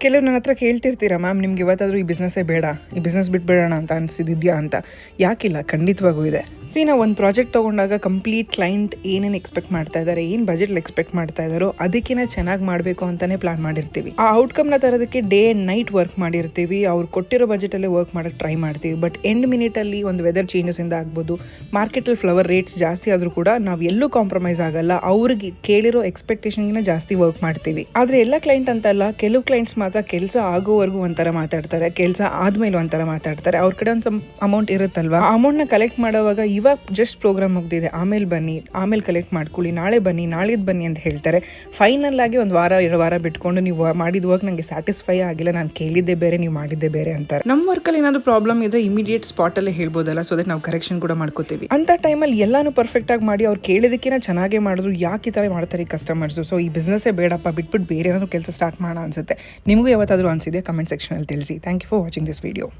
ಕೆಲವ್ರು ನನ್ನ ಹತ್ರ ಕೇಳ್ತಿರ್ತೀರಾ, ಮ್ಯಾಮ್ ನಿಮ್ಗೆ ಇವತ್ತಾದರೂ ಈ ಬಿಸ್ನೆಸ್ಸೇ ಬೇಡ, ಈ ಬಿಸ್ನೆಸ್ ಬಿಟ್ಬೇಡೋಣ ಅಂತ ಅನಿಸಿದ್ಯಾ ಅಂತ. ಯಾಕಿಲ್ಲ, ಖಂಡಿತವಾಗೂ ಇದೆ. ನಾವು ಒಂದು ಪ್ರಾಜೆಕ್ಟ್ ತೊಗೊಂಡಾಗ ಕಂಪ್ಲೀಟ್ ಕ್ಲೈಂಟ್ ಏನೇನು ಎಕ್ಸ್ಪೆಕ್ಟ್ ಮಾಡ್ತಾ ಇದ್ದಾರೆ, ಏನು ಬಜೆಟ್ ಎಕ್ಸ್ಪೆಕ್ಟ್ ಮಾಡ್ತಾ ಇದ್ದಾರೋ ಅದಕ್ಕಿಂತ ಚೆನ್ನಾಗಿ ಮಾಡಬೇಕು ಅಂತಲೇ ಪ್ಲಾನ್ ಮಾಡಿರ್ತೀವಿ. ಆ ಔಟ್ಕಮ್ನ ತರೋದಕ್ಕೆ ಡೇ ಆ್ಯಂಡ್ ನೈಟ್ ವರ್ಕ್ ಮಾಡಿರ್ತೀವಿ. ಅವ್ರು ಕೊಟ್ಟಿರೋ ಬಜೆಟಲ್ಲೇ ವರ್ಕ್ ಮಾಡೋಕ್ಕೆ ಟ್ರೈ ಮಾಡ್ತೀವಿ. ಬಟ್ ಎಂಡ್ ಮಿನಿಟಲ್ಲಿ ಒಂದು ವೆದರ್ ಚೇಂಜಸ್ಸಿಂದ ಆಗ್ಬೋದು, ಮಾರ್ಕೆಟಲ್ಲಿ ಫ್ಲವರ್ ರೇಟ್ಸ್ ಜಾಸ್ತಿ ಆದರೂ ಕೂಡ ನಾವು ಎಲ್ಲೂ ಕಾಂಪ್ರಮೈಸ್ ಆಗಲ್ಲ. ಅವ್ರಿಗೆ ಕೇಳಿರೋ ಎಕ್ಸ್ಪೆಕ್ಟೇಷನ್ಗಿಂತ ಜಾಸ್ತಿ ವರ್ಕ್ ಮಾಡ್ತೀವಿ. ಆದರೆ ಎಲ್ಲ ಕ್ಲೈಂಟ್ ಅಂತಲ್ಲ, ಕೆಲವು ಕ್ಲೈಂಟ್ಸ್ ಮಾತ್ರ ಕೆಲಸ ಆಗೋವರೆಗೂ ಒಂಥರ ಮಾತಾಡ್ತಾರೆ, ಕೆಲಸ ಆದಮೇಲೆ ಒಂಥರ ಮಾತಾಡ್ತಾರೆ. ಅವ್ರ ಕಡೆ ಒಂದು ಅಮೌಂಟ್ ಇರುತ್ತಲ್ವಾ, ಆ ಅಮೌಂಟ್ನ ಕಲೆಕ್ಟ್ ಮಾಡೋವಾಗ ಇವಾಗ ಜಸ್ಟ್ ಪ್ರೋಗ್ರಾಮ್ ಮುಗ್ದಿದೆ, ಆಮೇಲೆ ಬನ್ನಿ, ಆಮೇಲೆ ಕಲೆಕ್ಟ್ ಮಾಡ್ಕೊಳ್ಳಿ, ನಾಳೆ ಬನ್ನಿ, ನಾಳಿದ್ದು ಬನ್ನಿ ಅಂತ ಹೇಳ್ತಾರೆ. ಫೈನಲ್ ಆಗಿ ಒಂದು ವಾರ 2 ವಾರ ಬಿಟ್ಕೊಂಡು ನೀವು ಮಾಡಿದ ವರ್ಕ್ ನನಗೆ ಸ್ಯಾಟಿಸ್ಫೈ ಆಗಿಲ್ಲ, ನಾನು ಕೇಳಿದ್ದೆ ಬೇರೆ, ನೀವು ಮಾಡಿದ್ದೆ ಬೇರೆ ಅಂತಾರೆ. ನಮ್ಮ ವರ್ಕಲ್ಲಿ ಏನಾದರೂ ಪ್ರಾಬ್ಲಮ್ ಇದ್ರೆ ಇಮಿಡಿಯೇಟ್ ಸ್ಪಾಟಲ್ಲೇ ಹೇಳ್ಬೋದಲ್ಲ, ಸೊ ದಟ್ ನಾವು ಕರೆಕ್ಷನ್ ಕೂಡ ಮಾಡ್ಕೋತೀವಿ. ಅಂತ ಟೈಮಲ್ಲಿ ಎಲ್ಲಾನು ಪರ್ಫೆಕ್ಟ್ ಆಗಿ ಮಾಡಿ ಅವ್ರು ಕೇಳಿದಕ್ಕಿಂತ ಚೆನ್ನಾಗೇ ಮಾಡಿದ್ರು ಯಾಕೆ ಈ ಥರ ಮಾಡ್ತಾರೆ ಈ ಕಸ್ಟಮರ್ಸು. ಸೊ ಈ ಬಿಸ್ನೆಸ್ಸೇ ಬೇಡಪ್ಪ, ಬಿಟ್ಬಿಟ್ಟು ಬೇರೆ ಏನಾದರೂ ಕೆಲಸ ಸ್ಟಾರ್ಟ್ ಮಾಡೋಣ ಅನ್ಸುತ್ತೆ. ನಿಮಗೂ ಯಾವತ್ತಾದರೂ ಅನಿಸಿದೆ? ಕಮೆಂಟ್ ಸೆಕ್ಷನಲ್ಲಿ ತಿಳಿಸಿ. Thank you for watching this video.